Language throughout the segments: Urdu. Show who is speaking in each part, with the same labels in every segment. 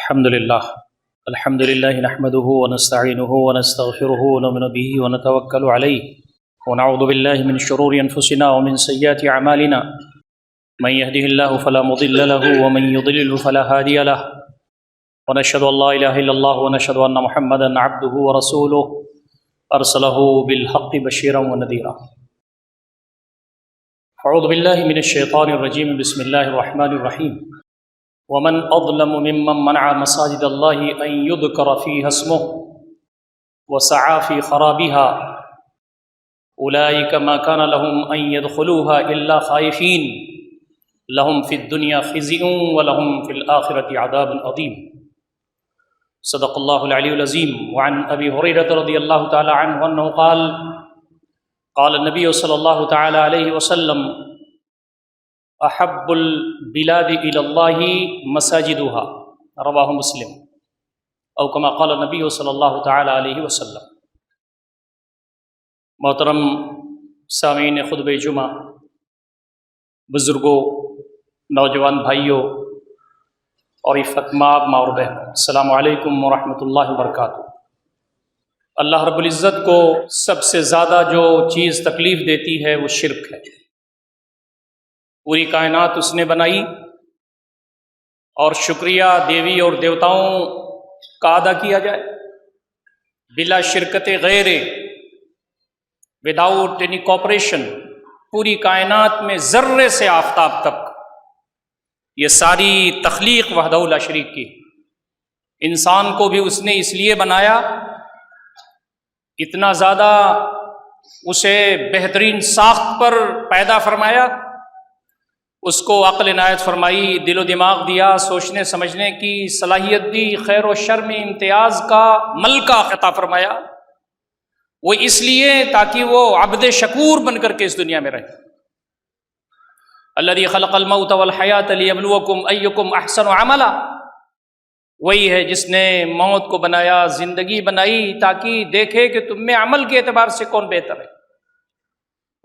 Speaker 1: الحمد لله نحمده ونستعينه ونستغفره ونؤمن به ونتوكل عليه ونعوذ بالله من شرور أنفسنا ومن سيئات أعمالنا من يهده الله فلا مضل له ومن يضلل فلا هادي له ونشهد أن لا إله إلا الله ونشهد أن محمدا عبده ورسوله أرسله بالحق بشيرا ونذيرا. أعوذ بالله من الشيطان الرجيم. بسم الله الرحمن الرحيم. ومن أظلم ممن منع مساجد الله أن يذكر فيها اسمه وسعى في خرابها أولئك ما كان لهم أن يدخلوها إلا خائفين لهم في الدنيا خزي ولهم في الآخرة عذاب عظيم. صدق الله العلي العظيم. وعن أبي هريرة رضي الله تعالى عنه أنه قال قال النبي صلى الله تعالى عليه وسلم احب البلاد الى اللہ مساجدها رواہ مسلم او کما قال النبی صلی اللہ تعالی علیہ وسلم. محترم سامعین خطبہ جمعہ، بزرگوں، نوجوان بھائیوں اور عفت مآب ماں اور بہنوں، السلام علیکم ورحمۃ اللہ وبرکاتہ. اللہ رب العزت کو سب سے زیادہ جو چیز تکلیف دیتی ہے وہ شرک ہے. پوری کائنات اس نے بنائی اور شکریہ دیوی اور دیوتاؤں کا ادا کیا جائے بلا شرکت غیر، وداؤٹ اینی کوپریشن. پوری کائنات میں ذرے سے آفتاب تک یہ ساری تخلیق وحدہ لا شریک کی. انسان کو بھی اس نے اس لیے بنایا، اتنا زیادہ اسے بہترین ساخت پر پیدا فرمایا، اس کو عقل عنایت فرمائی، دل و دماغ دیا، سوچنے سمجھنے کی صلاحیت دی، خیر و شر میں امتیاز کا ملکہ عطا فرمایا. وہ اس لیے تاکہ وہ عبد شکور بن کر کے اس دنیا میں رہے. الذی خلق الموت والحیاۃ لیبلوکم ایکم احسن عملا. وہی ہے جس نے موت کو بنایا، زندگی بنائی تاکہ دیکھے کہ تم میں عمل کے اعتبار سے کون بہتر ہے.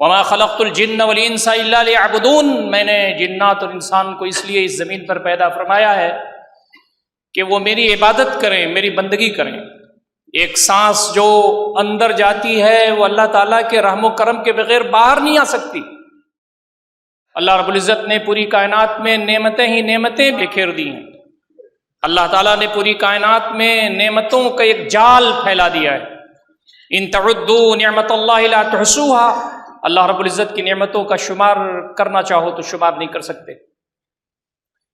Speaker 1: وما خلقت الجن والانس الا لیعبدون. میں نے جنات اور انسان کو اس لیے اس زمین پر پیدا فرمایا ہے کہ وہ میری عبادت کریں، میری بندگی کریں. ایک سانس جو اندر جاتی ہے وہ اللہ تعالیٰ کے رحم و کرم کے بغیر باہر نہیں آ سکتی. اللہ رب العزت نے پوری کائنات میں نعمتیں ہی نعمتیں بکھیر دی ہیں. اللہ تعالیٰ نے پوری کائنات میں نعمتوں کا ایک جال پھیلا دیا ہے. ان تعدوا نعمت اللہ لا تحصوها. اللہ رب العزت کی نعمتوں کا شمار کرنا چاہو تو شمار نہیں کر سکتے.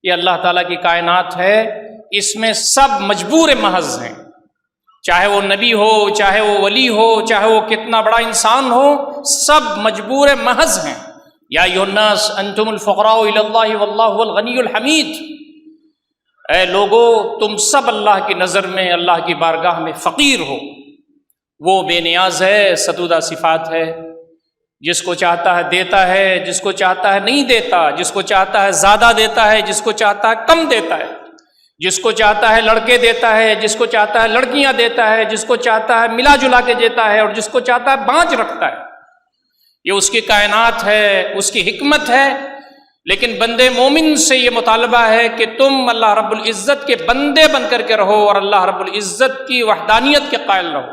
Speaker 1: یہ اللہ تعالیٰ کی کائنات ہے، اس میں سب مجبور محض ہیں، چاہے وہ نبی ہو، چاہے وہ ولی ہو، چاہے وہ کتنا بڑا انسان ہو، سب مجبور محض ہیں. یا ایھا الناس انتم الفقراء الی اللہ واللہ هو الغنی الحمید. اے لوگو، تم سب اللہ کی نظر میں، اللہ کی بارگاہ میں فقیر ہو. وہ بے نیاز ہے، ستودہ صفات ہے، جس کو چاہتا ہے دیتا ہے، جس کو چاہتا ہے نہیں دیتا، جس کو چاہتا ہے زیادہ دیتا ہے، جس کو چاہتا ہے کم دیتا ہے، جس کو چاہتا ہے لڑکے دیتا ہے، جس کو چاہتا ہے لڑکیاں دیتا ہے، جس کو چاہتا ہے ملا جلا کے دیتا ہے، اور جس کو چاہتا ہے بانجھ رکھتا ہے. یہ اس کی کائنات ہے، اس کی حکمت ہے. لیکن بندے مومن سے یہ مطالبہ ہے کہ تم اللہ رب العزت کے بندے بن کر کے رہو اور اللہ رب العزت کی وحدانیت کے قائل رہو.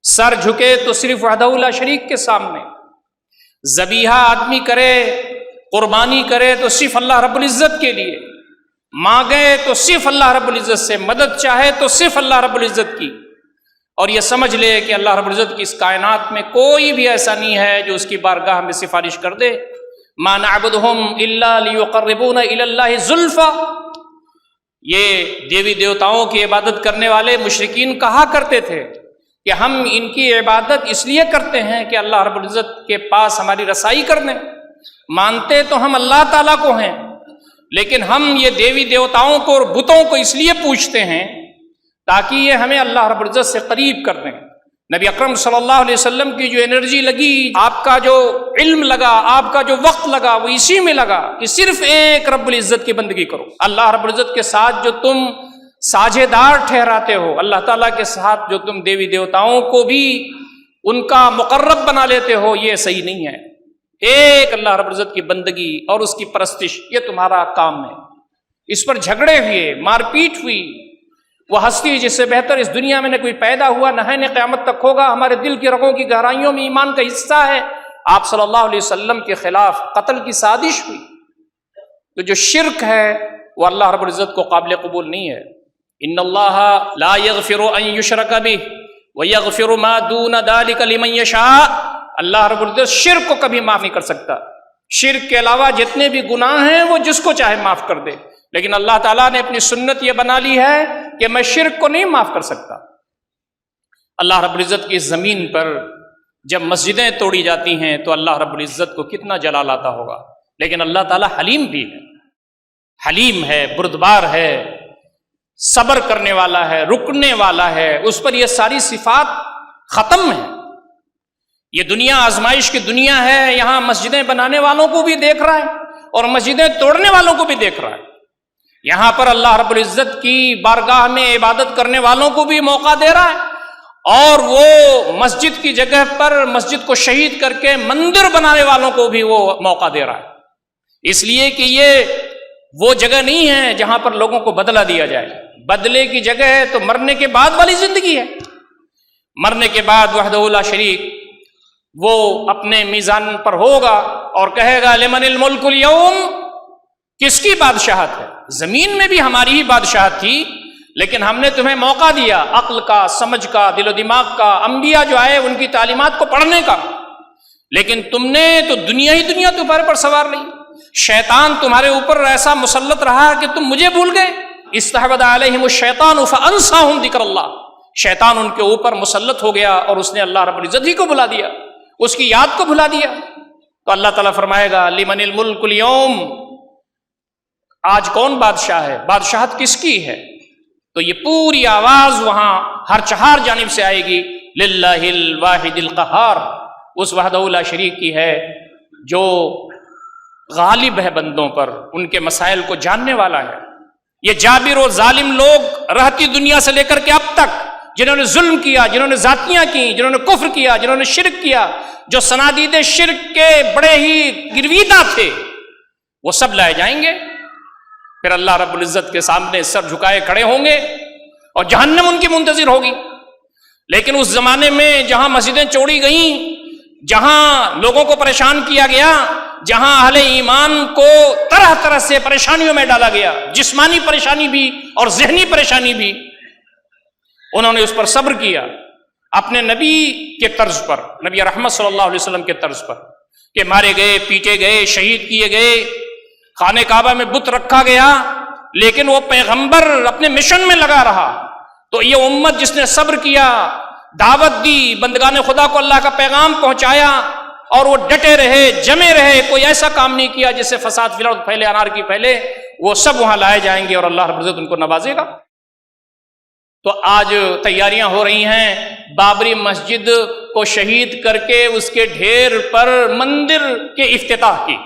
Speaker 1: سر جھکے تو صرف وحدہ لا شریک کے سامنے، ذبیحہ آدمی کرے، قربانی کرے تو صرف اللہ رب العزت کے لیے، مانگے تو صرف اللہ رب العزت سے، مدد چاہے تو صرف اللہ رب العزت کی. اور یہ سمجھ لے کہ اللہ رب العزت کی اس کائنات میں کوئی بھی ایسا نہیں ہے جو اس کی بارگاہ میں سفارش کر دے. ما نعبدہم الا لیقربونا الی اللہ زلفی. یہ دیوی دیوتاؤں کی عبادت کرنے والے مشرکین کہا کرتے تھے کہ ہم ان کی عبادت اس لیے کرتے ہیں کہ اللہ رب العزت کے پاس ہماری رسائی کر دیں. مانتے تو ہم اللہ تعالیٰ کو ہیں، لیکن ہم یہ دیوی دیوتاؤں کو اور بتوں کو اس لیے پوجتے ہیں تاکہ یہ ہمیں اللہ رب العزت سے قریب کر دیں. نبی اکرم صلی اللہ علیہ وسلم کی جو انرجی لگی، آپ کا جو علم لگا، آپ کا جو وقت لگا، وہ اسی میں لگا کہ صرف ایک رب العزت کی بندگی کرو. اللہ رب العزت کے ساتھ جو تم ساجھے دار ٹھہراتے ہو، اللہ تعالیٰ کے ساتھ جو تم دیوی دیوتاؤں کو بھی ان کا مقرب بنا لیتے ہو، یہ صحیح نہیں ہے. ایک اللہ رب العزت کی بندگی اور اس کی پرستش، یہ تمہارا کام ہے. اس پر جھگڑے ہوئے، مار پیٹ ہوئی، وہ ہستی جس سے بہتر اس دنیا میں نہ کوئی پیدا ہوا نہ ہے نہ قیامت تک ہوگا، ہمارے دل کی رگوں کی گہرائیوں میں ایمان کا حصہ ہے، آپ صلی اللہ علیہ وسلم کے خلاف قتل کی سازش ہوئی۔ تو جو شرک ہے وہ اللہ رب العزت کو قابل قبول نہیں ہے۔ ان اللہ لا یغفر ان یشرک بہ ویغفر ما دون ذلک لمن یشاء، اللہ رب العزت شرک کو کبھی معاف نہیں کر سکتا، شرک کے علاوہ جتنے بھی گناہ ہیں وہ جس کو چاہے معاف کر دے، لیکن اللہ تعالیٰ نے اپنی سنت یہ بنا لی ہے کہ میں شرک کو نہیں معاف کر سکتا۔ اللہ رب العزت کی زمین پر جب مسجدیں توڑی جاتی ہیں تو اللہ رب العزت کو کتنا جلال آتا ہوگا، لیکن اللہ تعالیٰ حلیم بھی ہے، حلیم ہے، بردبار ہے، صبر کرنے والا ہے، رکنے والا ہے، اس پر یہ ساری صفات ختم ہیں۔ یہ دنیا آزمائش کی دنیا ہے، یہاں مسجدیں بنانے والوں کو بھی دیکھ رہا ہے اور مسجدیں توڑنے والوں کو بھی دیکھ رہا ہے، یہاں پر اللہ رب العزت کی بارگاہ میں عبادت کرنے والوں کو بھی موقع دے رہا ہے اور وہ مسجد کی جگہ پر مسجد کو شہید کر کے مندر بنانے والوں کو بھی وہ موقع دے رہا ہے، اس لیے کہ یہ وہ جگہ نہیں ہے جہاں پر لوگوں کو بدلہ دیا جائے، بدلے کی جگہ ہے تو مرنے کے بعد والی زندگی ہے، مرنے کے بعد وحدہ لا شریک وہ اپنے میزان پر ہوگا اور کہے گا لمن الملک اليوم، کس کی بادشاہت ہے؟ زمین میں بھی ہماری ہی بادشاہت تھی، لیکن ہم نے تمہیں موقع دیا عقل کا، سمجھ کا، دل و دماغ کا، انبیاء جو آئے ان کی تعلیمات کو پڑھنے کا، لیکن تم نے تو دنیا ہی دنیا تمہارے پر سوار نہیں، شیطان تمہارے اوپر ایسا مسلط رہا کہ تم مجھے بھول گئے، استحوذ علیہم الشیطان فانساہم ذکر اللہ، شیطان ان کے اوپر مسلط ہو گیا اور اس نے اللہ رب العزت ہی کو بھلا دیا، اس کی یاد کو بھلا دیا۔ تو اللہ تعالیٰ فرمائے گا لمن الملک اليوم، آج کون بادشاہ ہے، بادشاہت کس کی ہے؟ تو یہ پوری آواز وہاں ہر چہار جانب سے آئے گی للہ الواحد القہار، اس وحدہ لا شریک کی ہے جو غالب ہے بندوں پر، ان کے مسائل کو جاننے والا ہے۔ یہ جابر و ظالم لوگ رہتی دنیا سے لے کر کے اب تک جنہوں نے ظلم کیا، جنہوں نے ذاتیاں کی، جنہوں نے کفر کیا، جنہوں نے شرک کیا، جو صنادید شرک کے بڑے ہی گرویدہ تھے، وہ سب لائے جائیں گے، پھر اللہ رب العزت کے سامنے سر جھکائے کھڑے ہوں گے اور جہنم ان کی منتظر ہوگی۔ لیکن اس زمانے میں جہاں مسجدیں توڑی گئیں، جہاں لوگوں کو پریشان کیا گیا، جہاں اہل ایمان کو طرح طرح سے پریشانیوں میں ڈالا گیا، جسمانی پریشانی بھی اور ذہنی پریشانی بھی، انہوں نے اس پر صبر کیا اپنے نبی کے طرز پر، نبی رحمت صلی اللہ علیہ وسلم کے طرز پر، کہ مارے گئے، پیٹے گئے، شہید کیے گئے، خانہ کعبہ میں بت رکھا گیا، لیکن وہ پیغمبر اپنے مشن میں لگا رہا۔ تو یہ امت جس نے صبر کیا، دعوت دی، بندگان خدا کو اللہ کا پیغام پہنچایا اور وہ ڈٹے رہے، جمے رہے، کوئی ایسا کام نہیں کیا جس سے فساد فی الارض پھیلے، انارکی پھیلے، وہ سب وہاں لائے جائیں گے اور اللہ رب العزت ان کو نوازے گا۔ تو آج تیاریاں ہو رہی ہیں بابری مسجد کو شہید کر کے اس کے ڈھیر پر مندر کے افتتاح کی،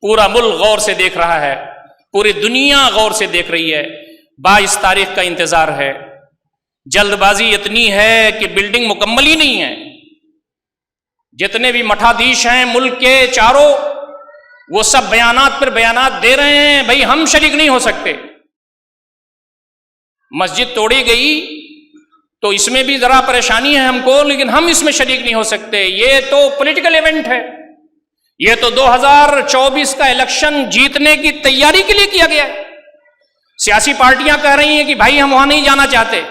Speaker 1: پورا ملک غور سے دیکھ رہا ہے، پوری دنیا غور سے دیکھ رہی ہے، 22 تاریخ کا انتظار ہے، جلد بازی اتنی ہے کہ بلڈنگ مکمل ہی نہیں ہے، جتنے بھی مٹھادیش ہیں ملک کے چاروں، وہ سب بیانات پر بیانات دے رہے ہیں، بھائی ہم شریک نہیں ہو سکتے، مسجد توڑی گئی تو اس میں بھی ذرا پریشانی ہے ہم کو، لیکن ہم اس میں شریک نہیں ہو سکتے، یہ تو پولیٹیکل ایونٹ ہے، یہ تو 2024 کا الیکشن جیتنے کی تیاری کے لیے کیا گیا ہے، سیاسی پارٹیاں کہہ رہی ہیں کہ بھائی ہم وہاں نہیں جانا چاہتے،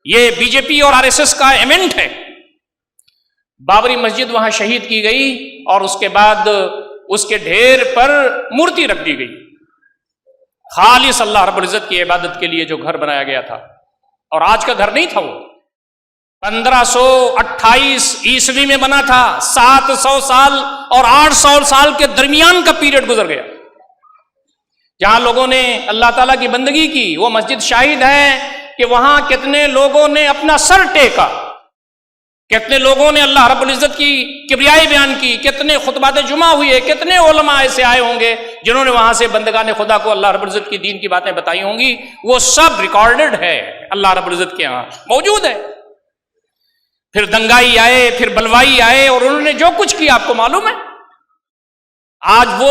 Speaker 1: یہ بی جے پی اور آر ایس ایس کا ایونٹ ہے۔ بابری مسجد وہاں شہید کی گئی اور اس کے بعد اس کے ڈھیر پر مورتی رکھ دی گئی، خالص اللہ رب العزت کی عبادت کے لیے جو گھر بنایا گیا تھا، اور آج کا گھر نہیں تھا، وہ 1528 عیسوی میں بنا تھا، 700 سال اور 800 سال کے درمیان کا پیریڈ گزر گیا جہاں لوگوں نے اللہ تعالیٰ کی بندگی کی۔ وہ مسجد شاہد ہے کہ وہاں کتنے لوگوں نے اپنا سر ٹیکا، کتنے لوگوں نے اللہ رب العزت کی کبریائی بیان کی، کتنے خطبات جمعہ ہوئے، کتنے علماء ایسے آئے ہوں گے جنہوں نے وہاں سے بندگان خدا کو اللہ رب العزت کی دین کی باتیں بتائی ہوں گی، وہ سب ریکارڈڈ ہے اللہ رب العزت کے ہاں موجود ہے۔ پھر دنگائی آئے، پھر بلوائی آئے، اور انہوں نے جو کچھ کیا آپ کو معلوم ہے، آج وہ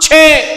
Speaker 1: 6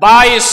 Speaker 1: 22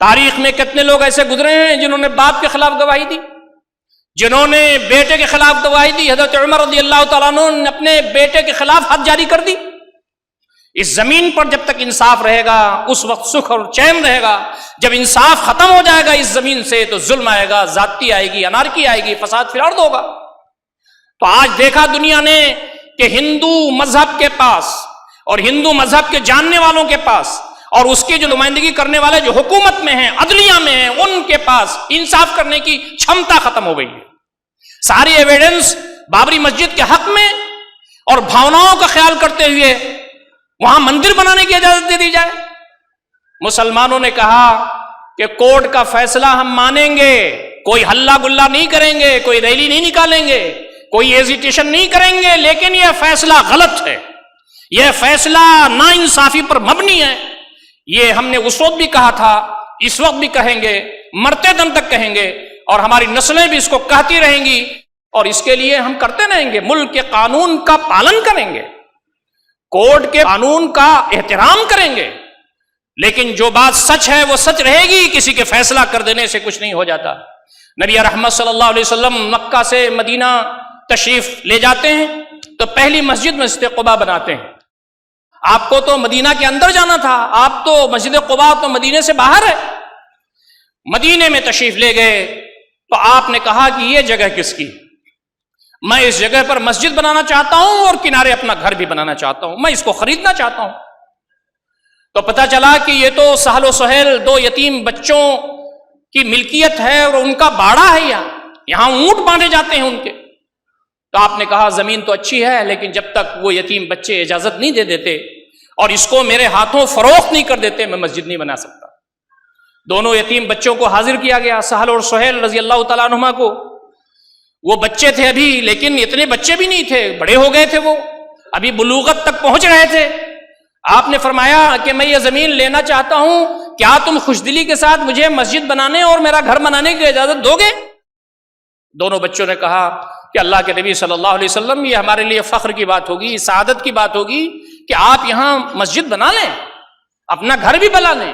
Speaker 1: تاریخ میں کتنے لوگ ایسے گزرے ہیں جنہوں نے باپ کے خلاف گواہی دی، جنہوں نے بیٹے کے خلاف گواہی دی. حضرت عمر رضی اللہ تعالیٰ عنہ نے اپنے بیٹے کے خلاف حد جاری کر دی. اس زمین پر جب تک انصاف رہے گا اس وقت سکھ اور چین رہے گا. جب انصاف ختم ہو جائے گا اس زمین سے تو ظلم آئے گا، زیادتی آئے گی، انارکی آئے گی، فساد فی الارض ہوگا. تو آج دیکھا دنیا نے کہ ہندو مذہب کے پاس اور ہندو مذہب کے جاننے والوں کے پاس اور اس کی جو نمائندگی کرنے والے جو حکومت میں ہیں، عدلیہ میں ہیں، ان کے پاس انصاف کرنے کی چھمتا ختم ہو گئی ہے. ساری ایویڈنس بابری مسجد کے حق میں اور بھاوناؤں کا خیال کرتے ہوئے وہاں مندر بنانے کی اجازت دے دی جائے. مسلمانوں نے کہا کہ کورٹ کا فیصلہ ہم مانیں گے، کوئی ہلہ گلہ نہیں کریں گے، کوئی ریلی نہیں نکالیں گے، کوئی ایجیٹیشن نہیں کریں گے، لیکن یہ فیصلہ غلط ہے، یہ فیصلہ ناانصافی پر مبنی ہے. یہ ہم نے اس وقت بھی کہا تھا، اس وقت بھی کہیں گے، مرتے دم تک کہیں گے، اور ہماری نسلیں بھی اس کو کہتی رہیں گی، اور اس کے لیے ہم کرتے رہیں گے. ملک کے قانون کا پالن کریں گے، کورٹ کے قانون کا احترام کریں گے، لیکن جو بات سچ ہے وہ سچ رہے گی. کسی کے فیصلہ کر دینے سے کچھ نہیں ہو جاتا. نبی رحمت صلی اللہ علیہ وسلم مکہ سے مدینہ تشریف لے جاتے ہیں تو پہلی مسجد قباء بناتے ہیں. آپ کو تو مدینہ کے اندر جانا تھا، آپ تو مسجد قباء تو مدینے سے باہر ہے. مدینے میں تشریف لے گئے تو آپ نے کہا کہ یہ جگہ کس کی؟ میں اس جگہ پر مسجد بنانا چاہتا ہوں اور کنارے اپنا گھر بھی بنانا چاہتا ہوں، میں اس کو خریدنا چاہتا ہوں. تو پتہ چلا کہ یہ تو سہل و سہیل 2 یتیم بچوں کی ملکیت ہے اور ان کا باڑہ ہے. یہاں اونٹ باندھے جاتے ہیں ان کے. تو آپ نے کہا زمین تو اچھی ہے، لیکن جب تک وہ یتیم بچے اجازت نہیں دے دیتے اور اس کو میرے ہاتھوں فروخت نہیں کر دیتے میں مسجد نہیں بنا سکتا. دونوں یتیم بچوں کو حاضر کیا گیا، سہل اور سہیل رضی اللہ تعالیٰ عنہما کو. وہ بچے تھے ابھی، لیکن اتنے بچے بھی نہیں تھے، بڑے ہو گئے تھے، وہ ابھی بلوغت تک پہنچ رہے تھے. آپ نے فرمایا کہ میں یہ زمین لینا چاہتا ہوں، کیا تم خوش دلی کے ساتھ مجھے مسجد بنانے اور میرا گھر بنانے کی اجازت دو گے؟ دونوں بچوں نے کہا کہ اللہ کے نبی صلی اللہ علیہ وسلم، یہ ہمارے لیے فخر کی بات ہوگی، سعادت کی بات ہوگی کہ آپ یہاں مسجد بنا لیں، اپنا گھر بھی بنا لیں،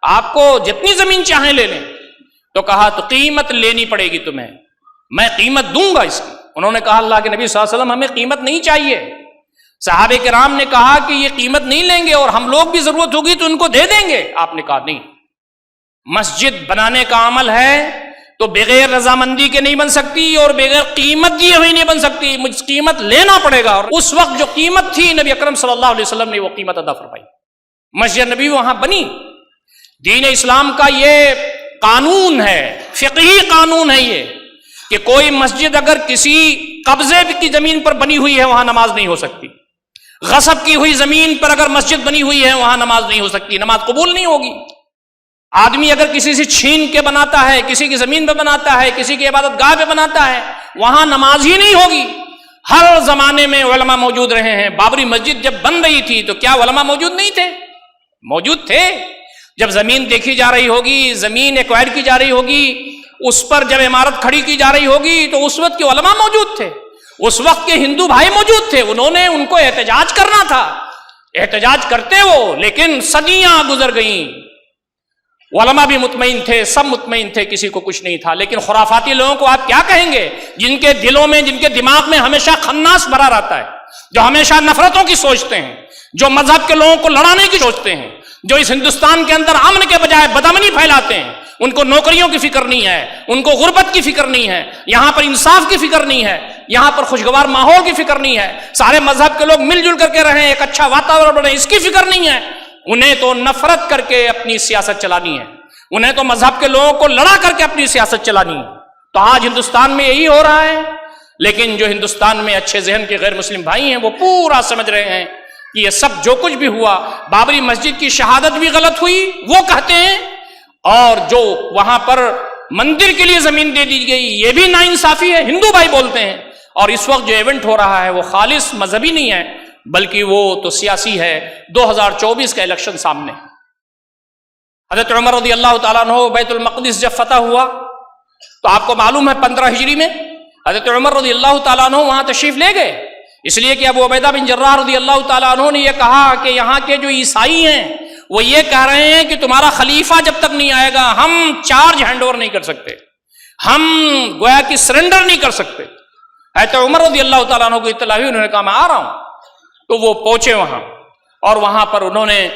Speaker 1: آپ کو جتنی زمین چاہیں لے لیں. تو کہا تو قیمت لینی پڑے گی تمہیں، میں قیمت دوں گا اس کی. انہوں نے کہا اللہ کے نبی صلی اللہ علیہ وسلم ہمیں قیمت نہیں چاہیے. صحابہ کرام نے کہا کہ یہ قیمت نہیں لیں گے اور ہم لوگ بھی ضرورت ہوگی تو ان کو دے دیں گے. آپ نے کہا نہیں، مسجد بنانے کا عمل ہے تو بغیر رضامندی کے نہیں بن سکتی اور بغیر قیمت دیے ہوئی نہیں بن سکتی، مجھ قیمت لینا پڑے گا. اور اس وقت جو قیمت تھی نبی اکرم صلی اللہ علیہ وسلم نے وہ قیمت ادا فرمائی. مسجد نبی وہاں بنی. دین اسلام کا یہ قانون ہے، فقہی قانون ہے یہ، کہ کوئی مسجد اگر کسی قبضے کی زمین پر بنی ہوئی ہے وہاں نماز نہیں ہو سکتی. غصب کی ہوئی زمین پر اگر مسجد بنی ہوئی ہے وہاں نماز نہیں ہو سکتی، نماز قبول نہیں ہوگی. آدمی اگر کسی سے چھین کے بناتا ہے، کسی کی زمین پہ بناتا ہے، کسی کی عبادت گاہ پہ بناتا ہے، وہاں نماز ہی نہیں ہوگی. ہر زمانے میں علماء موجود رہے ہیں. بابری مسجد جب بن رہی تھی تو کیا علماء موجود نہیں تھے؟ موجود تھے. جب زمین دیکھی جا رہی ہوگی، زمین ایکوائر کی جا رہی ہوگی، اس پر جب عمارت کھڑی کی جا رہی ہوگی تو اس وقت کے علماء موجود تھے، اس وقت کے ہندو بھائی موجود تھے. انہوں نے ان کو احتجاج کرنا تھا، احتجاج کرتے وہ، لیکن صدیاں گزر گئیں. علماء بھی مطمئن تھے، سب مطمئن تھے، کسی کو کچھ نہیں تھا. لیکن خرافاتی لوگوں کو آپ کیا کہیں گے جن کے دلوں میں، جن کے دماغ میں ہمیشہ خناس بھرا رہتا ہے، جو ہمیشہ نفرتوں کی سوچتے ہیں، جو مذہب کے لوگوں کو لڑانے کی سوچتے ہیں، جو اس ہندوستان کے اندر امن کے بجائے بدامنی پھیلاتے ہیں. ان کو نوکریوں کی فکر نہیں ہے، ان کو غربت کی فکر نہیں ہے، یہاں پر انصاف کی فکر نہیں ہے، یہاں پر خوشگوار ماحول کی فکر نہیں ہے، سارے مذہب کے لوگ مل جل کر کے رہیں، ایک اچھا واتاورن بنے، اس کی فکر نہیں ہے. انہیں تو نفرت کر کے اپنی سیاست چلانی ہے، انہیں تو مذہب کے لوگوں کو لڑا کر کے اپنی سیاست چلانی ہے. تو آج ہندوستان میں یہی ہو رہا ہے. لیکن جو ہندوستان میں اچھے ذہن کے غیر مسلم بھائی ہیں وہ پورا سمجھ رہے ہیں کہ یہ سب جو کچھ بھی ہوا، بابری مسجد کی شہادت بھی غلط ہوئی وہ کہتے ہیں، اور جو وہاں پر مندر کے لیے زمین دے دی گئی یہ بھی ناانصافی ہے، ہندو بھائی بولتے ہیں. اور اس وقت جو ایونٹ ہو رہا ہے وہ خالص مذہبی نہیں ہے بلکہ وہ تو سیاسی ہے. 2024 کا الیکشن سامنے. حضرت عمر رضی اللہ تعالیٰ عنہ بیت المقدس جب فتح ہوا تو آپ کو معلوم ہے 15 ہجری میں حضرت عمر رضی اللہ تعالیٰ عنہ وہاں تشریف لے گئے، اس لیے کہ ابو عبیدہ بن جراح رضی اللہ تعالیٰ عنہ نے یہ کہا کہ یہاں کے جو عیسائی ہیں وہ یہ کہہ رہے ہیں کہ تمہارا خلیفہ جب تک نہیں آئے گا ہم چارج ہینڈ اوور نہیں کر سکتے، ہم گویا کہ سرنڈر نہیں کر سکتے۔ حضرت عمر رضی اللہ تعالیٰ عنہ کو اطلاع ہوئی، انہوں نے کہا میں آ رہا ہوں۔ تو وہ پہنچے وہاں، اور وہاں پر انہوں نے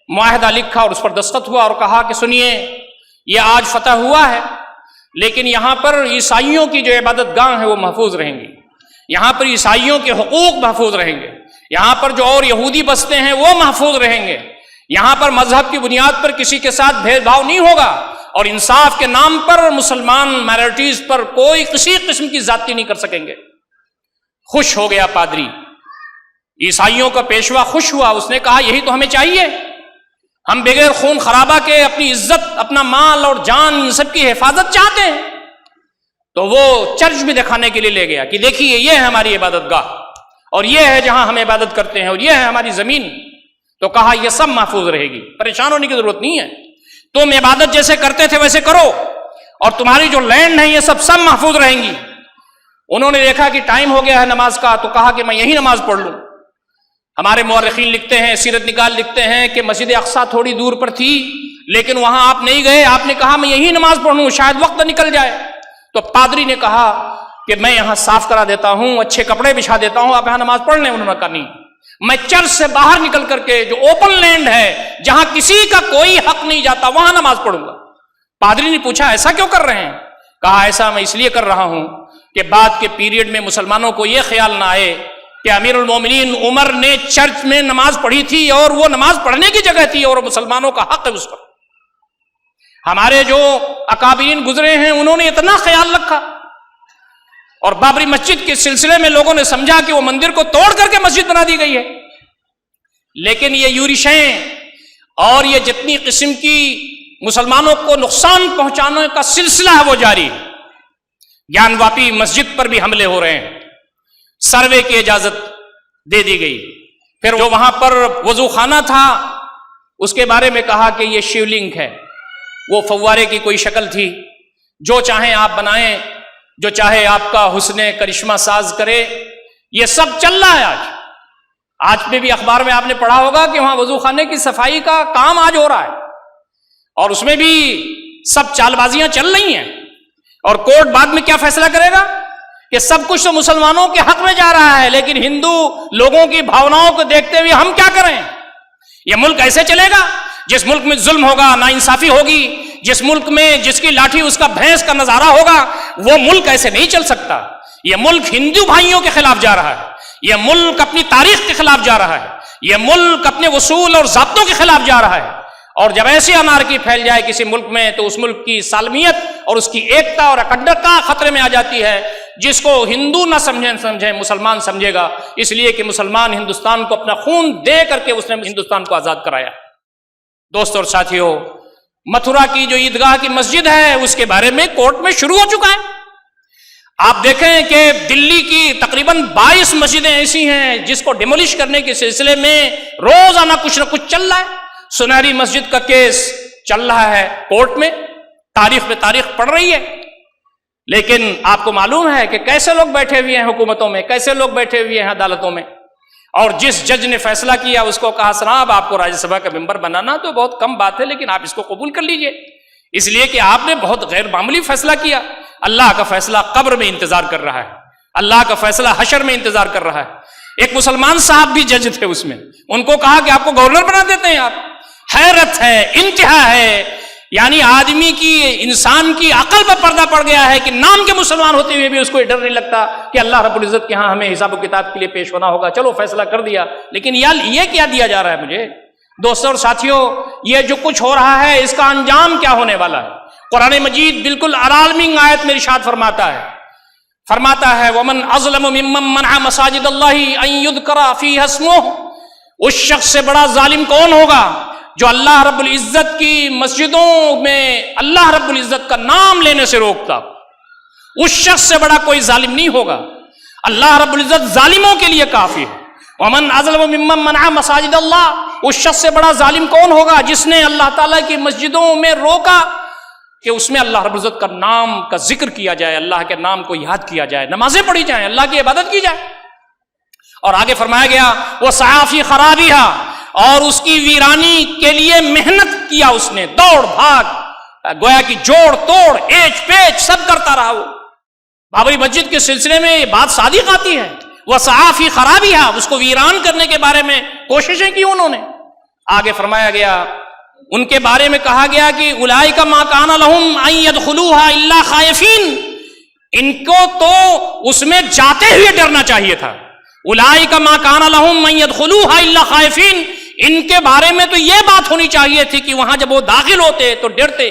Speaker 1: معاہدہ لکھا اور اس پر دستخط ہوا، اور کہا کہ سنیے یہ آج فتح ہوا ہے، لیکن یہاں پر عیسائیوں کی جو عبادت گاہ ہے وہ محفوظ رہیں گی، یہاں پر عیسائیوں کے حقوق محفوظ رہیں گے، یہاں پر جو اور یہودی بستے ہیں وہ محفوظ رہیں گے، یہاں پر مذہب کی بنیاد پر کسی کے ساتھ بھید بھاؤ نہیں ہوگا، اور انصاف کے نام پر مسلمان مائنورٹیز پر کوئی کسی قسم کی زیادتی نہیں کر سکیں گے۔ خوش ہو گیا پادری، عیسائیوں کا پیشوا خوش ہوا، اس نے کہا یہی تو ہمیں چاہیے، ہم بغیر خون خرابہ کے اپنی عزت، اپنا مال اور جان، ان سب کی حفاظت چاہتے ہیں۔ تو وہ چرچ بھی دکھانے کے لیے لے گیا کہ دیکھیے یہ ہے ہماری عبادت گاہ، اور یہ ہے جہاں ہم عبادت کرتے ہیں، اور یہ ہے ہماری زمین۔ تو کہا یہ سب محفوظ رہے گی، پریشان ہونے کی ضرورت نہیں ہے، تم عبادت جیسے کرتے تھے ویسے کرو، اور تمہاری جو لینڈ ہے یہ سب محفوظ رہیں گی۔ انہوں نے دیکھا کہ ٹائم ہو گیا ہے نماز کا، تو کہا کہ میں یہی نماز پڑھ لوں۔ ہمارے مورخین لکھتے ہیں، سیرت نگار لکھتے ہیں کہ مسجد اقصیٰ تھوڑی دور پر تھی، لیکن وہاں آپ نہیں گئے، آپ نے کہا میں یہی نماز پڑھوں، شاید وقت نکل جائے۔ تو پادری نے کہا کہ میں یہاں صاف کرا دیتا ہوں، اچھے کپڑے بچھا دیتا ہوں، آپ یہاں نماز پڑھ لیں۔ انہوں نے کہا نہیں، میں چرچ سے باہر نکل کر کے جو اوپن لینڈ ہے جہاں کسی کا کوئی حق نہیں جاتا وہاں نماز پڑھوں گا۔ پادری نے پوچھا ایسا کیوں کر رہے ہیں؟ کہا ایسا میں اس لیے کر رہا ہوں کہ بعد کے پیریڈ میں مسلمانوں کو یہ خیال نہ آئے کہ امیر المومنین عمر نے چرچ میں نماز پڑھی تھی اور وہ نماز پڑھنے کی جگہ تھی اور مسلمانوں کا حق ہے اس پر۔ ہمارے جو اکابرین گزرے ہیں انہوں نے اتنا خیال رکھا، اور بابری مسجد کے سلسلے میں لوگوں نے سمجھا کہ وہ مندر کو توڑ کر کے مسجد بنا دی گئی ہے، لیکن یہ یورشیں اور یہ جتنی قسم کی مسلمانوں کو نقصان پہنچانے کا سلسلہ ہے وہ جاری ہے۔ گیان واپی مسجد پر بھی حملے ہو رہے ہیں، سروے کی اجازت دے دی گئی، پھر جو وہاں پر وضو خانہ تھا اس کے بارے میں کہا کہ یہ شیو لنگ ہے، وہ فوارے کی کوئی شکل تھی، جو چاہیں آپ بنائیں، جو چاہے آپ کا حسن کرشمہ ساز کرے، یہ سب چل رہا ہے آج میں بھی اخبار میں آپ نے پڑھا ہوگا کہ وہاں وضو خانے کی صفائی کا کام آج ہو رہا ہے، اور اس میں بھی سب چال بازیاں چل رہی ہیں، اور کورٹ بعد میں کیا فیصلہ کرے گا کہ سب کچھ تو مسلمانوں کے حق میں جا رہا ہے، لیکن ہندو لوگوں کی بھاوناؤں کو دیکھتے ہوئے ہم کیا کریں؟ یہ ملک ایسے چلے گا؟ جس ملک میں ظلم ہوگا، ناانصافی ہوگی، جس ملک میں جس کی لاٹھی اس کا بھینس کا نظارہ ہوگا، وہ ملک ایسے نہیں چل سکتا۔ یہ ملک ہندو بھائیوں کے خلاف جا رہا ہے، یہ ملک اپنی تاریخ کے خلاف جا رہا ہے، یہ ملک اپنے اصول اور ضابطوں کے خلاف جا رہا ہے، اور جب ایسی انارکی پھیل جائے کسی ملک میں تو اس ملک کی سالمیت اور اس کی ایکتا اور اکڈتا خطرے میں آ جاتی ہے۔ جس کو ہندو نہ سمجھیں مسلمان سمجھے گا، اس لیے کہ مسلمان ہندوستان کو اپنا خون دے کر کے اس نے ہندوستان کو آزاد کرایا۔ دوستوں اور ساتھیوں، متھرا کی جو عیدگاہ کی مسجد ہے اس کے بارے میں کورٹ میں شروع ہو چکا ہے۔ آپ دیکھیں کہ دلی کی تقریباً 22 مسجدیں ایسی ہیں جس کو ڈیمولش کرنے کے سلسلے میں روزانہ کچھ نہ کچھ چل رہا ہے۔ سنہری مسجد کا کیس چل رہا ہے کورٹ میں، تاریخ پہ تاریخ پڑ رہی ہے، لیکن آپ کو معلوم ہے کہ کیسے لوگ بیٹھے ہوئے ہیں حکومتوں میں، کیسے لوگ بیٹھے ہوئے ہیں عدالتوں میں، اور جس جج نے فیصلہ کیا اس کو کہا صاحب آپ کو راجیہ سبھا کا ممبر بنانا تو بہت کم بات ہے، لیکن آپ اس کو قبول کر لیجئے، اس لیے کہ آپ نے بہت غیر معمولی فیصلہ کیا۔ اللہ کا فیصلہ قبر میں انتظار کر رہا ہے، اللہ کا فیصلہ حشر میں انتظار کر رہا ہے۔ ایک مسلمان صاحب بھی جج تھے اس میں، ان کو کہا کہ آپ کو گورنر بنا دیتے ہیں آپ۔ حیرت ہے، انتہا ہے، یعنی آدمی کی، انسان کی عقل پر پردہ پڑ گیا ہے کہ نام کے مسلمان ہوتے ہوئے بھی اس کو ڈر نہیں لگتا کہ اللہ رب العزت کے ہاں ہمیں حساب و کتاب کے لیے پیش ہونا ہوگا۔ چلو فیصلہ کر دیا، لیکن یہ کیا دیا جا رہا ہے مجھے؟ دوستوں اور ساتھیوں، یہ جو کچھ ہو رہا ہے اس کا انجام کیا ہونے والا ہے؟ قرآن مجید بالکل الارمنگ آیت میں ارشاد فرماتا ہے وَمَنْ أَظْلَمُ مِمَّنْ مَنَعَ مَسَاجِدَ اللَّهِ أَنْ يُذْكَرَ فِيهَا اسْمُهُ، اس شخص سے بڑا ظالم کون ہوگا جو اللہ رب العزت کی مسجدوں میں اللہ رب العزت کا نام لینے سے روکتا؟ اس شخص سے بڑا کوئی ظالم نہیں ہوگا، اللہ رب العزت ظالموں کے لیے کافی ہے۔ وَمَنْ أَظْلَمُ مِمَّنْ مَنَعَ مَسَاجِدَ اللَّهِ، اس شخص سے بڑا ظالم کون ہوگا جس نے اللہ تعالیٰ کی مسجدوں میں روکا کہ اس میں اللہ رب العزت کا نام کا ذکر کیا جائے، اللہ کے نام کو یاد کیا جائے، نمازیں پڑھی جائیں، اللہ کی عبادت کی جائے۔ اور آگے فرمایا گیا وَسَعَىٰ فِي خَرَابِهَا، اور اس کی ویرانی کے لیے محنت کیا اس نے، دوڑ بھاگ، گویا کہ جوڑ توڑ ایچ پیچ سب کرتا رہا وہ۔ بابری مسجد کے سلسلے میں یہ بات صادق آتی ہے، وسعی فی خرابیہا، اس کو ویران کرنے کے بارے میں کوششیں کی انہوں نے۔ آگے فرمایا گیا، ان کے بارے میں کہا گیا کہ اولئک ما کان لہم ان یدخلوها الا خائفین، ان کو تو اس میں جاتے ہوئے ڈرنا چاہیے تھا۔ اولئک ما کان لہم ان یدخلوها الا خائفین، ان کے بارے میں تو یہ بات ہونی چاہیے تھی کہ وہاں جب وہ داخل ہوتے تو ڈرتے،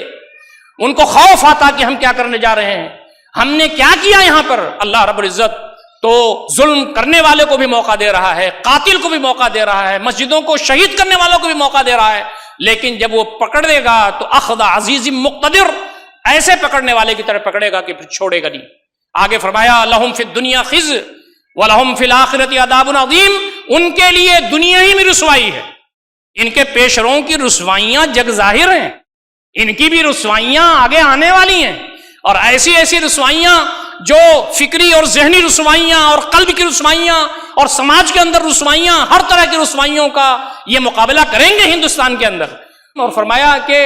Speaker 1: ان کو خوف آتا کہ ہم کیا کرنے جا رہے ہیں، ہم نے کیا کیا یہاں پر۔ اللہ رب العزت تو ظلم کرنے والے کو بھی موقع دے رہا ہے، قاتل کو بھی موقع دے رہا ہے، مسجدوں کو شہید کرنے والوں کو بھی موقع دے رہا ہے، لیکن جب وہ پکڑ دے گا تو اخذ عزیز مقتدر، ایسے پکڑنے والے کی طرح پکڑے گا کہ پھر چھوڑے گا نہیں۔ آگے فرمایا لہم فی الدنیا خزی ولہم فی الآخرۃ عذاب عظیم، ان کے لیے دنیا ہی میں رسوائی ہے، ان کے پیشروں کی رسوائیاں جگ ظاہر ہیں، ان کی بھی رسوائیاں آگے آنے والی ہیں، اور ایسی ایسی رسوائیاں جو فکری اور ذہنی رسوائیاں اور قلب کی رسوائیاں اور سماج کے اندر رسوائیاں، ہر طرح کی رسوائیوں کا یہ مقابلہ کریں گے ہندوستان کے اندر۔ اور فرمایا کہ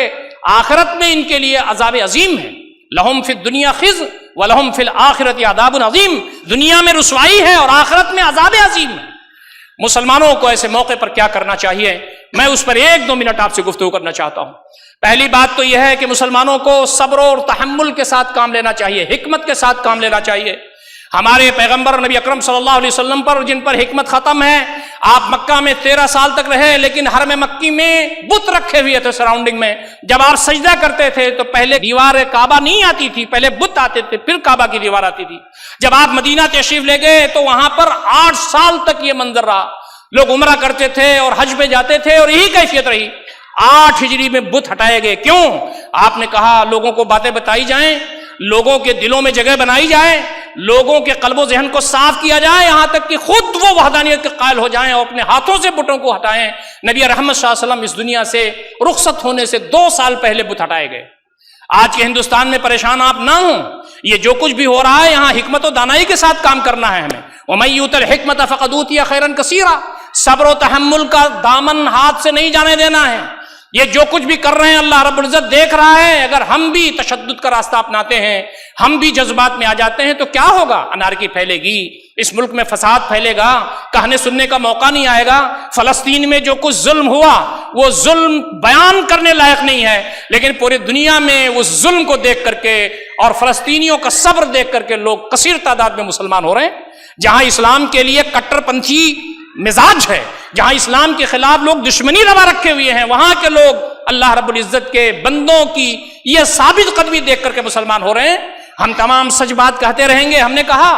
Speaker 1: آخرت میں ان کے لیے عذاب عظیم ہے، لہم فی الدنیا خزی ولہم فی الآخرۃ عذاب عظیم، دنیا میں رسوائی ہے اور آخرت میں عذاب عظیم ہے۔ مسلمانوں کو ایسے موقع پر کیا کرنا چاہیے، میں اس پر 1-2 منٹ آپ سے گفتگو کرنا چاہتا ہوں۔ پہلی بات تو یہ ہے کہ مسلمانوں کو صبر اور تحمل کے ساتھ کام لینا چاہیے، حکمت کے ساتھ کام لینا چاہیے۔ ہمارے پیغمبر نبی اکرم صلی اللہ علیہ وسلم پر جن پر حکمت ختم ہے، آپ مکہ میں 13 سال تک رہے، لیکن حرم مکی میں بت رکھے ہوئے تھے سراؤنڈنگ میں۔ جب آپ سجدہ کرتے تھے تو پہلے دیوار کعبہ نہیں آتی تھی، پہلے بت آتے تھے، پھر کعبہ کی دیوار آتی تھی۔ جب آپ مدینہ تشریف لے گئے تو وہاں پر 8 سال تک یہ منظر رہا، لوگ عمرہ کرتے تھے اور حج پہ جاتے تھے اور یہی کیفیت رہی۔ 8 ہجری میں بت ہٹائے گئے، کیوں؟ آپ نے کہا لوگوں کو باتیں بتائی جائیں، لوگوں کے دلوں میں جگہ بنائی جائے، لوگوں کے قلب و ذہن کو صاف کیا جائے، یہاں تک کہ خود وہ وحدانیت کے قائل ہو جائیں اور اپنے ہاتھوں سے بتوں کو ہٹائیں۔ نبی رحمت صلی اللہ علیہ وسلم اس دنیا سے رخصت ہونے سے 2 سال پہلے بت ہٹائے گئے۔ آج کے ہندوستان میں پریشان آپ نہ ہوں، یہ جو کچھ بھی ہو رہا ہے یہاں حکمت و دانائی کے ساتھ کام کرنا ہے ہمیں۔ وَمَن یُؤْتَ الْحِکْمَةَ فَقَدْ أُوتِیَ خَیْرًا کَثِیرًا، صبر و تحمل کا دامن ہاتھ سے نہیں جانے دینا ہے۔ یہ جو کچھ بھی کر رہے ہیں اللہ رب العزت دیکھ رہا ہے، اگر ہم بھی تشدد کا راستہ اپناتے ہیں، ہم بھی جذبات میں آ جاتے ہیں تو کیا ہوگا؟ انارکی پھیلے گی، اس ملک میں فساد پھیلے گا، کہنے سننے کا موقع نہیں آئے گا۔ فلسطین میں جو کچھ ظلم ہوا وہ ظلم بیان کرنے لائق نہیں ہے، لیکن پوری دنیا میں اس ظلم کو دیکھ کر کے اور فلسطینیوں کا صبر دیکھ کر کے لوگ کثیر تعداد میں مسلمان ہو رہے ہیں۔ جہاں اسلام کے لیے کٹر پنتھی مزاج ہے، جہاں اسلام کے خلاف لوگ دشمنی روا رکھے ہوئے ہیں، وہاں کے لوگ اللہ رب العزت کے بندوں کی یہ ثابت قدمی دیکھ کر کے مسلمان ہو رہے ہیں۔ ہم تمام سچ بات کہتے رہیں گے، ہم نے کہا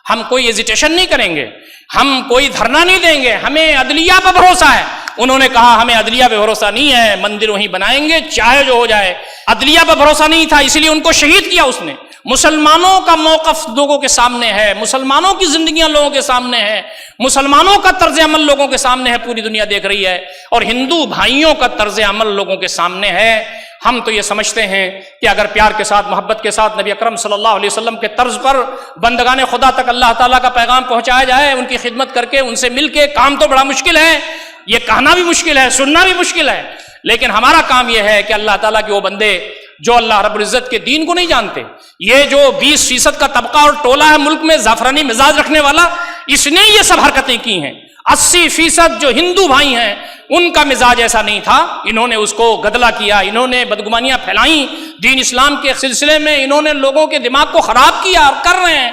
Speaker 1: ہم کوئی ایزیٹیشن نہیں کریں گے، ہم کوئی دھرنا نہیں دیں گے، ہمیں عدلیہ پر بھروسہ ہے۔ انہوں نے کہا ہمیں عدلیہ پہ بھروسہ نہیں ہے، مندر وہیں بنائیں گے چاہے جو ہو جائے۔ عدلیہ پر بھروسہ نہیں تھا، اسی لیے ان کو شہید کیا اس نے۔ مسلمانوں کا موقف لوگوں کے سامنے ہے، مسلمانوں کی زندگیاں لوگوں کے سامنے ہے، مسلمانوں کا طرز عمل لوگوں کے سامنے ہے، پوری دنیا دیکھ رہی ہے، اور ہندو بھائیوں کا طرز عمل لوگوں کے سامنے ہے۔ ہم تو یہ سمجھتے ہیں کہ اگر پیار کے ساتھ، محبت کے ساتھ نبی اکرم صلی اللہ علیہ وسلم کے طرز پر بندگان خدا تک اللہ تعالیٰ کا پیغام پہنچایا جائے، ان کی خدمت کر کے ان سے مل کے، کام تو بڑا مشکل ہے، یہ کہنا بھی مشکل ہے، سننا بھی مشکل ہے، لیکن ہمارا کام یہ ہے کہ اللہ تعالیٰ کے وہ بندے جو اللہ رب العزت کے دین کو نہیں جانتے، یہ جو 20% کا طبقہ اور ٹولہ ہے ملک میں زعفرانی مزاج رکھنے والا، اس نے یہ سب حرکتیں کی ہیں۔ 80% جو ہندو بھائی ہیں ان کا مزاج ایسا نہیں تھا، انہوں نے اس کو گدلا کیا، انہوں نے بدگمانیاں پھیلائیں دین اسلام کے سلسلے میں، انہوں نے لوگوں کے دماغ کو خراب کیا اور کر رہے ہیں۔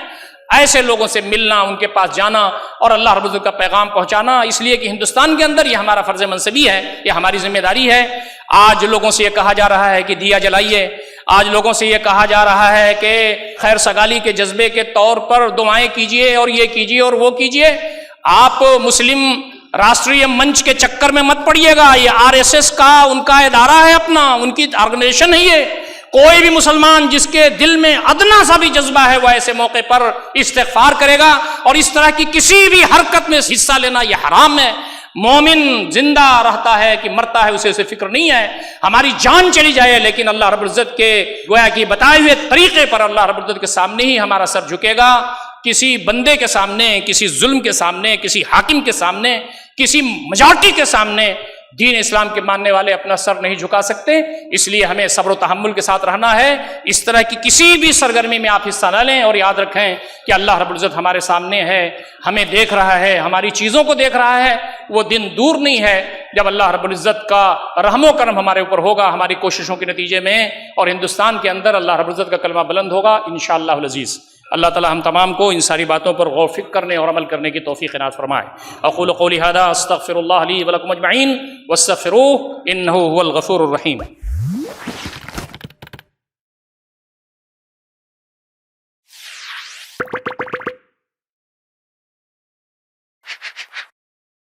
Speaker 1: ایسے لوگوں سے ملنا، ان کے پاس جانا اور اللہ رب العزت کا پیغام پہنچانا، اس لیے کہ ہندوستان کے اندر یہ ہمارا فرض منصبی ہے، یہ ہماری ذمہ داری ہے۔ آج لوگوں سے یہ کہا جا رہا ہے کہ دیا جلائیے، آج لوگوں سے یہ کہا جا رہا ہے کہ خیر سگالی کے جذبے کے طور پر دعائیں کیجئے اور یہ کیجئے اور وہ کیجئے۔ آپ مسلم راشٹریہ منچ کے چکر میں مت پڑیے گا، یہ RSS کا ان کا ادارہ ہے اپنا، ان کی آرگنائزیشن ہے یہ۔ کوئی بھی مسلمان جس کے دل میں ادنا سا بھی جذبہ ہے وہ ایسے موقع پر استغفار کرے گا، اور اس طرح کی کسی بھی حرکت میں حصہ لینا یہ حرام ہے۔ مومن زندہ رہتا ہے کہ مرتا ہے اسے فکر نہیں ہے، ہماری جان چلی جائے لیکن اللہ رب العزت کے گویا کہ بتائے ہوئے طریقے پر اللہ رب العزت کے سامنے ہی ہمارا سر جھکے گا۔ کسی بندے کے سامنے، کسی ظلم کے سامنے، کسی حاکم کے سامنے، کسی میجارٹی کے سامنے دین اسلام کے ماننے والے اپنا سر نہیں جھکا سکتے، اس لیے ہمیں صبر و تحمل کے ساتھ رہنا ہے۔ اس طرح کی کسی بھی سرگرمی میں آپ حصہ نہ لیں، اور یاد رکھیں کہ اللہ رب العزت ہمارے سامنے ہے، ہمیں دیکھ رہا ہے، ہماری چیزوں کو دیکھ رہا ہے۔ وہ دن دور نہیں ہے جب اللہ رب العزت کا رحم و کرم ہمارے اوپر ہوگا ہماری کوششوں کے نتیجے میں، اور ہندوستان کے اندر اللہ رب العزت کا کلمہ بلند ہوگا انشاءاللہ العزیز۔ اللہ تعالی ہم تمام کو ان ساری باتوں پر غور و فکر کرنے اور عمل کرنے کی توفیق عنایت فرمائے۔ اقول قولی ھذا استغفر اللہ لی ولکم اجمعین واستغفروہ انہ هو الغفور الرحیم۔